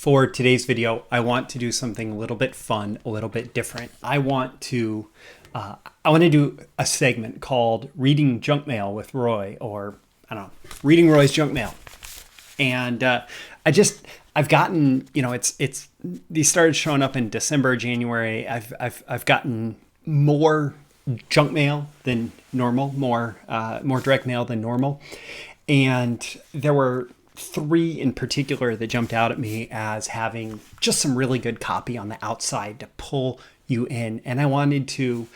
For today's video, I want to do something a little bit fun, a little bit different. I want to do a segment called Reading Junk Mail with Roy, or I don't know, Reading Roy's Junk Mail. And I've gotten, it's these started showing up in December, January. I've gotten more junk mail than normal, more direct mail than normal, and there were three in particular that jumped out at me as having just some really good copy on the outside to pull you in. And I wanted to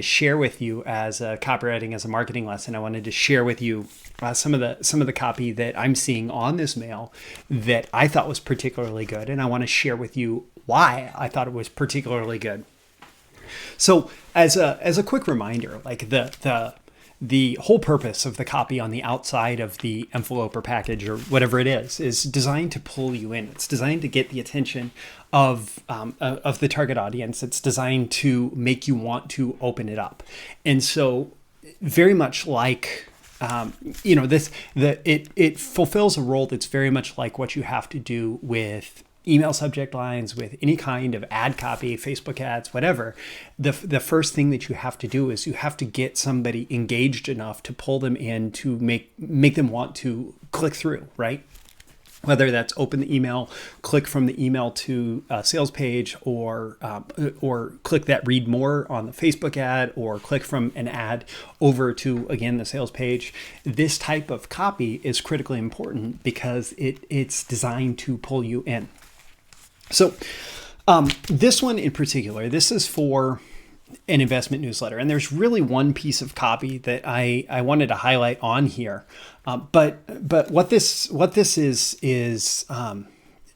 share with you as a copywriting, as a marketing lesson. I wanted to share with you some of the copy that I'm seeing on this mail that I thought was particularly good. And I want to share with you why I thought it was particularly good. So as a quick reminder, like the whole purpose of the copy on the outside of the envelope or package or whatever it is designed to pull you in. It's designed to get the attention of the target audience. It's designed to make you want to open it up. And so very much like, it fulfills a role that's very much like what you have to do with email subject lines, with any kind of ad copy, Facebook ads, whatever. The first thing that you have to do is you have to get somebody engaged enough to pull them in, to make them want to click through, right? Whether that's open the email, click from the email to a sales page, or click that read more on the Facebook ad, or click from an ad over to, again, the sales page. This type of copy is critically important because it's designed to pull you in. So this one in particular, this is for an investment newsletter. And there's really one piece of copy that I wanted to highlight on here. But what this is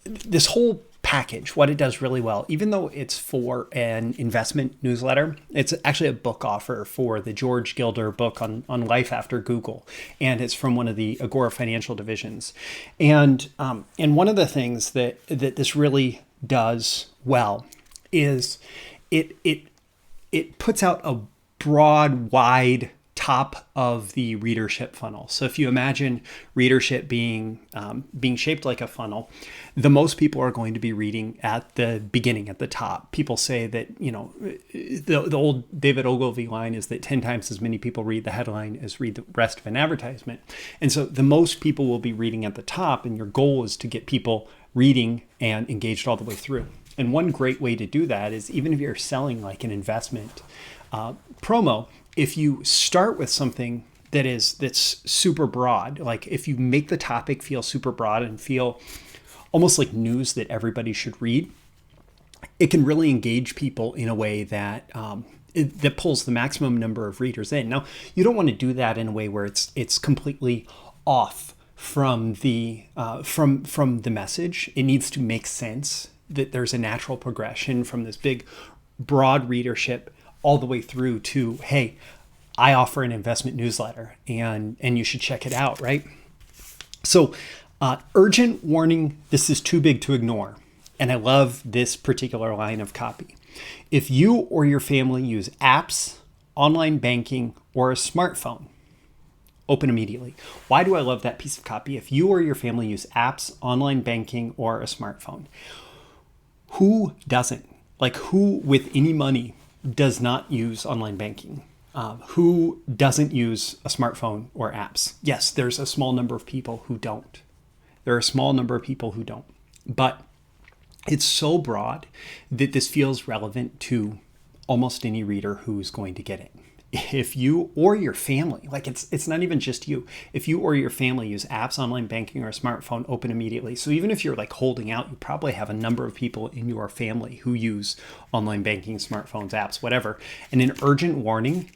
this whole package, what it does really well, even though it's for an investment newsletter, it's actually a book offer for the George Gilder book on life after Google. And it's from one of the Agora financial divisions. And one of the things that this really does well is it puts out a broad, wide top of the readership funnel. So if you imagine readership being shaped like a funnel, the most people are going to be reading at the beginning, at the top. People say that, the old David Ogilvy line is that 10 times as many people read the headline as read the rest of an advertisement. And so the most people will be reading at the top, and your goal is to get people reading and engaged all the way through. And one great way to do that is, even if you're selling like an investment promo, if you start with something that's super broad, like if you make the topic feel super broad and feel almost like news that everybody should read, it can really engage people in a way that that pulls the maximum number of readers in. Now, you don't want to do that in a way where it's completely off from the message. It needs to make sense, that there's a natural progression from this big, broad readership all the way through to, hey, I offer an investment newsletter and you should check it out, right? So urgent warning, this is too big to ignore. And I love this particular line of copy. If you or your family use apps, online banking, or a smartphone, open immediately. Why do I love that piece of copy? If you or your family use apps, online banking, or a smartphone, who doesn't? Like, who with any money does not use online banking? Who doesn't use a smartphone or apps? Yes, there's a small number of people who don't. There are a small number of people who don't. But it's so broad that this feels relevant to almost any reader who's going to get it. If you or your family, like it's not even just you, if you or your family use apps, online banking, or a smartphone, open immediately. So even if you're like holding out, you probably have a number of people in your family who use online banking, smartphones, apps, whatever. And an urgent warning,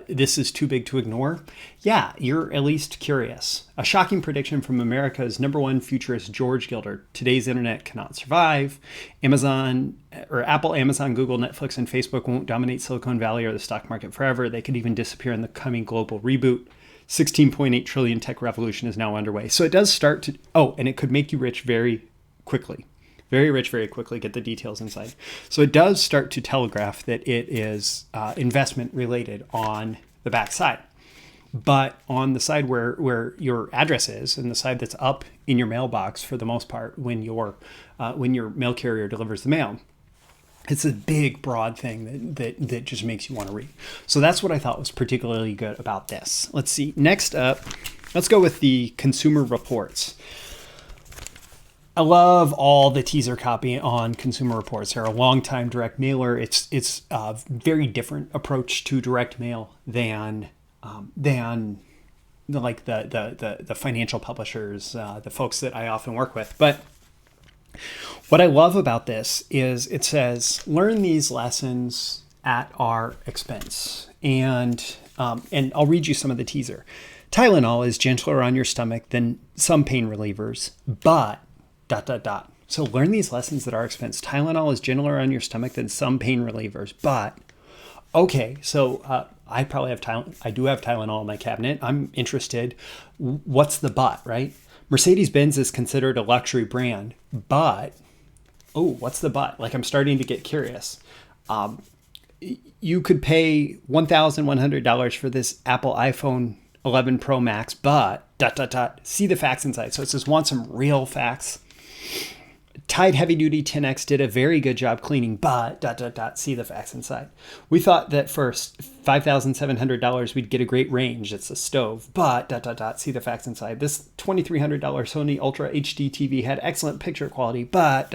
this is too big to ignore. Yeah, you're at least curious. A shocking prediction from America's #1 futurist, George Gilder. Today's internet cannot survive. Apple, Amazon, Google, Netflix, and Facebook won't dominate Silicon Valley or the stock market forever. They could even disappear in the coming global reboot. 16.8 trillion tech revolution is now underway. So it does start to, and it could make you rich very quickly. Very rich, very quickly. Get the details inside. So it does start to telegraph that it is investment related on the backside. But on the side where your address is, and the side that's up in your mailbox for the most part when your mail carrier delivers the mail, it's a big, broad thing that just makes you want to read. So that's what I thought was particularly good about this. Let's see. Next up, let's go with the consumer reports. I love all the teaser copy on Consumer Reports. They're a long-time direct mailer. It's a very different approach to direct mail than like the financial publishers, the folks that I often work with. But what I love about this is it says, learn these lessons at our expense. And I'll read you some of the teaser. Tylenol is gentler on your stomach than some pain relievers, but ... So learn these lessons at our expense. Tylenol is gentler on your stomach than some pain relievers, but... Okay, so I probably have Tylenol. I do have Tylenol in my cabinet. I'm interested. What's the but, right? Mercedes-Benz is considered a luxury brand, but... Oh, what's the but? Like, I'm starting to get curious. You could pay $1,100 for this Apple iPhone 11 Pro Max, but... See the facts inside. So it says, want some real facts? Tide Heavy Duty 10X did a very good job cleaning, but... See the facts inside. We thought that for $5,700 we'd get a great range. It's a stove, but... See the facts inside. This $2,300 Sony Ultra HD TV had excellent picture quality, but...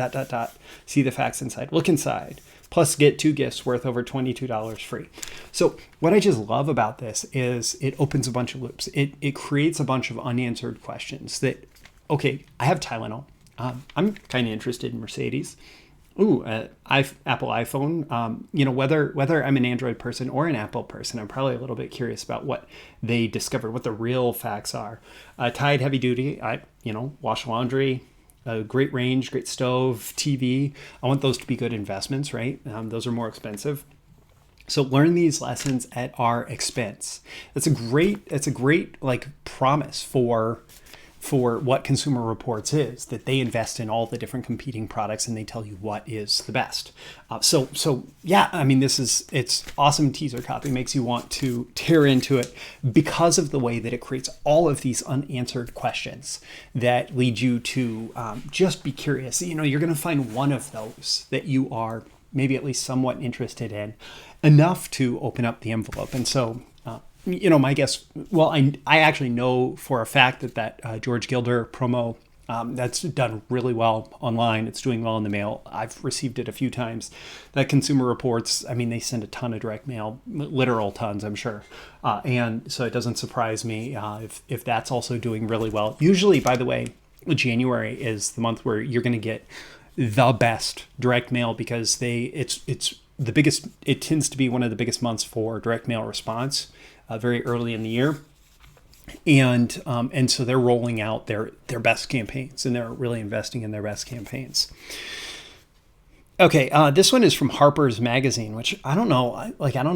See the facts inside. Look inside. Plus get 2 gifts worth over $22 free. So what I just love about this is it opens a bunch of loops. It creates a bunch of unanswered questions that, okay, I have Tylenol. I'm kind of interested in Mercedes. Ooh, Apple iPhone. Whether I'm an Android person or an Apple person, I'm probably a little bit curious about what they discovered, what the real facts are. Tide Heavy Duty. Wash laundry. A great range, great stove, TV. I want those to be good investments, right? Those are more expensive. So learn these lessons at our expense. That's a great like promise for what Consumer Reports is, that they invest in all the different competing products and they tell you what is the best. So yeah, I mean, it's awesome teaser copy, makes you want to tear into it because of the way that it creates all of these unanswered questions that lead you to just be curious. You're going to find one of those that you are maybe at least somewhat interested in enough to open up the envelope. And so my guess, well, I actually know for a fact that George Gilder promo, that's done really well online. It's doing well in the mail. I've received it a few times. That Consumer Reports, I mean, they send a ton of direct mail, literal tons, I'm sure. And so it doesn't surprise me if that's also doing really well. Usually, by the way, January is the month where you're going to get the best direct mail because it's the biggest. It tends to be one of the biggest months for direct mail response. Very early in the year, and so they're rolling out their best campaigns, and they're really investing in their best campaigns. Okay, this one is from Harpers Magazine, which I don't know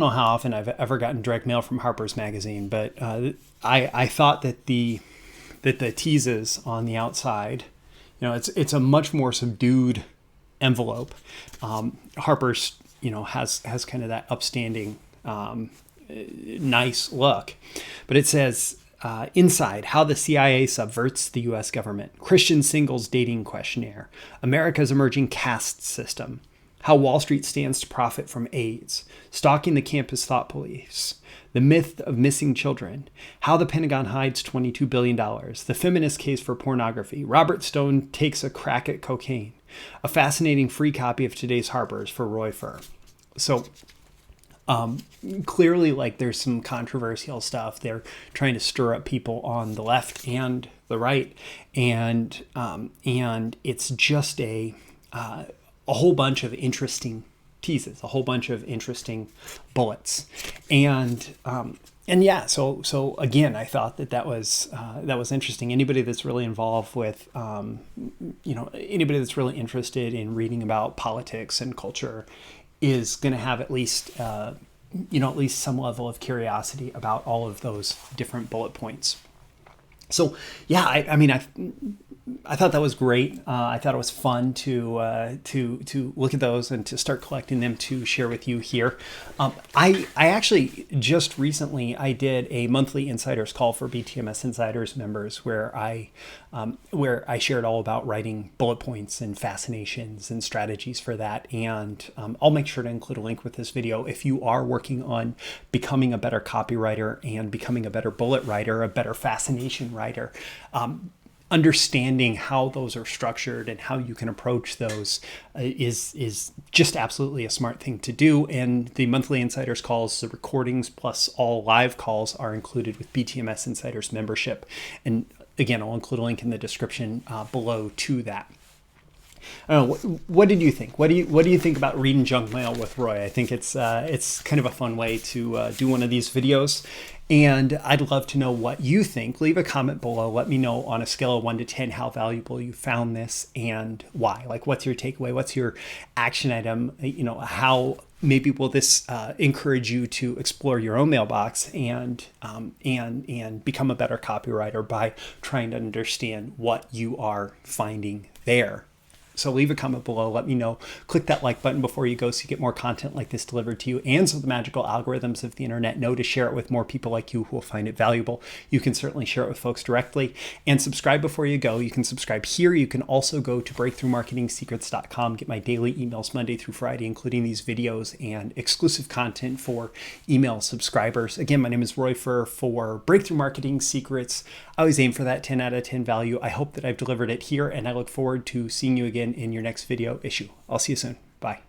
how often I've ever gotten direct mail from Harpers Magazine, but I thought that the teases on the outside, it's a much more subdued envelope. Harpers, has kind of that upstanding. Nice look, but it says inside, how the CIA subverts the U.S. government, Christian singles dating questionnaire, America's emerging caste system, how Wall Street stands to profit from AIDS, stalking the campus thought police, the myth of missing children, how the Pentagon hides $22 billion, the feminist case for pornography, Robert Stone takes a crack at cocaine, a fascinating free copy of today's Harpers for Roy Furr. So clearly, like, there's some controversial stuff. They're trying to stir up people on the left and the right, and it's just a whole bunch of interesting teases, a whole bunch of interesting bullets, and yeah. So again, I thought that was interesting. Anybody that's really involved with, anybody that's really interested in reading about politics and culture is going to have at least some level of curiosity about all of those different bullet points. So yeah, I thought that was great. I thought it was fun to look at those and to start collecting them to share with you here. I actually just recently I did a monthly insiders call for BTMS Insiders members where I shared all about writing bullet points and fascinations and strategies for that. And I'll make sure to include a link with this video if you are working on becoming a better copywriter and becoming a better bullet writer, a better fascination writer. Understanding how those are structured and how you can approach those is just absolutely a smart thing to do. And the monthly insiders calls, the recordings plus all live calls are included with BTMS Insiders membership. And again, I'll include a link in the description below to that. I don't know, what did you think? What do you think about reading junk mail with Roy? I think it's kind of a fun way to do one of these videos. And I'd love to know what you think. Leave a comment below. Let me know on a scale of 1 to 10 how valuable you found this and why. Like, what's your takeaway? What's your action item? You know, how maybe will this encourage you to explore your own mailbox and become a better copywriter by trying to understand what you are finding there. So leave a comment below. Let me know. Click that like button before you go so you get more content like this delivered to you. And so the magical algorithms of the internet know to share it with more people like you who will find it valuable. You can certainly share it with folks directly. And subscribe before you go. You can subscribe here. You can also go to breakthroughmarketingsecrets.com, get my daily emails Monday through Friday, including these videos and exclusive content for email subscribers. Again, my name is Roy for Breakthrough Marketing Secrets. I always aim for that 10 out of 10 value. I hope that I've delivered it here, and I look forward to seeing you again in your next video issue. I'll see you soon. Bye.